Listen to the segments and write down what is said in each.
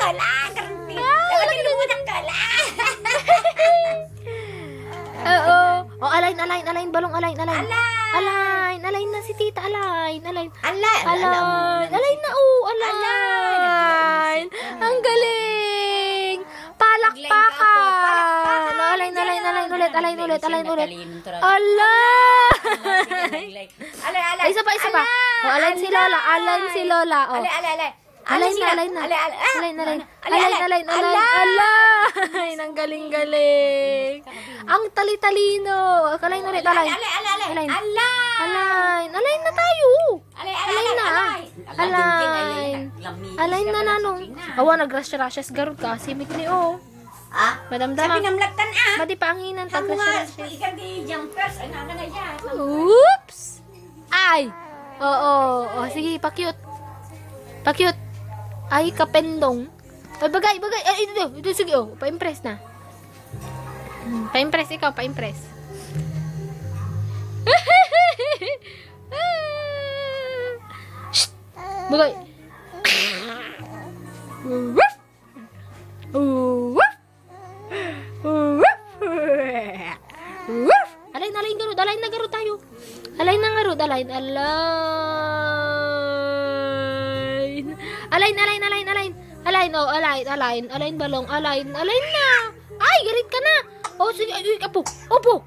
Wala, karunti. Dapat lumutang ka lang. Oo. Oh, alain, balong, alain. Alain na si tita, alain. Alain. Alain na, alain. Ang galing. Palakpakan. Alain ulit. Alay. Isa pa. Oh, alain si Lola. Oh. Alain na. Alain. Ang galing. Ang tali-talino. Alain ulit. Alain na tayo. Alain na nanong. Awa, nagrasya-rasyas garod ka. Simik ni Madamdama. Sabi namlagtan Madi pa ang hinan. Tagrasya-rasyas. Ikan di jumpers. Ay, nanangaya. Oops! Ay! Oo. Sige, pakyut. Ay, kapendong. Ay, bagay. Ay, ito, sige, pa-impress na. Pa-impress, ikaw, pa-impress. Shh! Bagay. Alain na garod tayo. Alain. Alain balong, alain na. Ay, galit ka na. Oh, sige, Opo.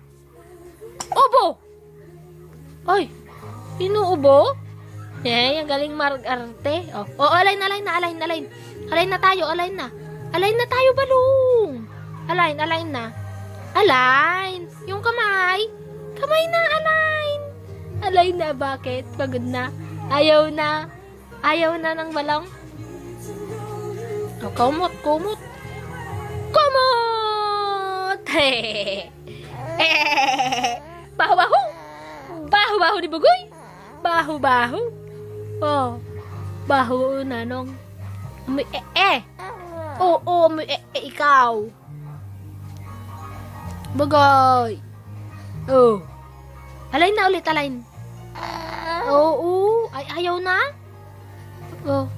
Ay, inuubo? Ang galing margarte. Oh, alain na. Alain na tayo, alain na. Alain na tayo, balong. Alain na. Alain. Yung kamay. Kamay na, alain. Alain na, bakit? Pagod na. Ayaw na ng balong. Oh, kumot. Baho ni Bugoy. Baho. Oh, baho nanong. Amoy Oo, amoy ikaw. Bugoy. Oh. Alain na ulit, alain. Oo, ayaw na. Oh.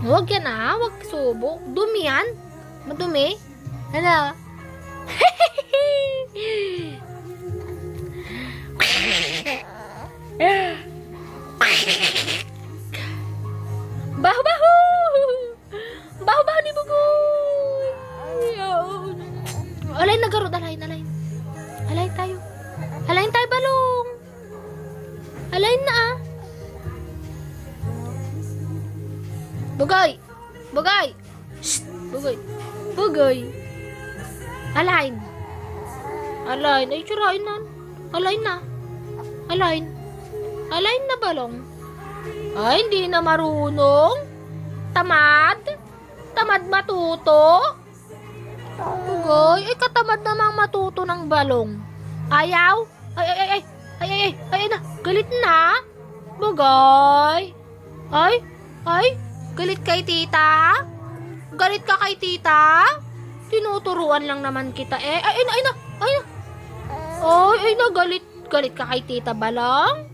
Huwag yan huwag subok. Dumi yan. Madumi. Ano? Baho ni Bugoy. Alain na garod, alain. Alain tayo balong. Alain na Bugoy. Shh, Bugoy. Alain. Ay, tsurain na. Alain na balong. Ay, hindi na marunong. Tamad matuto. Bugoy, katamad namang matuto ng balong. Ayaw? Ay na. Galit na. Bugoy. Ay, galit kay tita? Galit ka kay tita? Tinuturuan lang naman kita Ay na. Ay na, galit ka kay tita balong?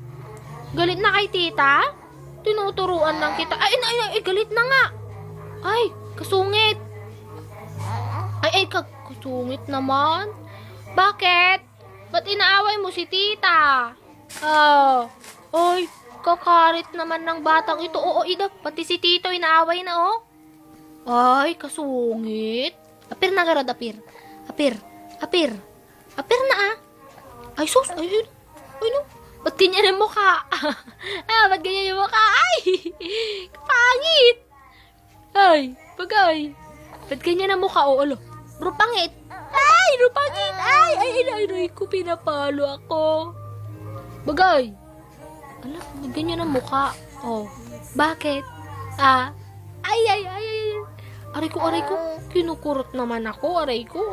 Galit na kay tita? Tinuturuan lang kita. Ay, galit na nga. Ay, kasungit. Ay, kasungit naman. Bakit? Ba't inaaway mo si tita? Ay, kakarit naman ng batang ito. Oo, pati si tito inaaway na, Ay, kasungit. Apir na garod, apir. Apir na, Ay, sus. Ay, no. Ba't ganyan ang mukha? Ba't ganyan yung mukha? Ay, kapangit. Ay, bagay. Ba't ganyan ang mukha? Alo. Rupangit. Ay, rupangit. Ay, ko pinapalo ako. Bagay. Ala, ba't ganyan ang mukha? Bakit? Ay. Aray ko. Kinukurot naman ako. Aray ko.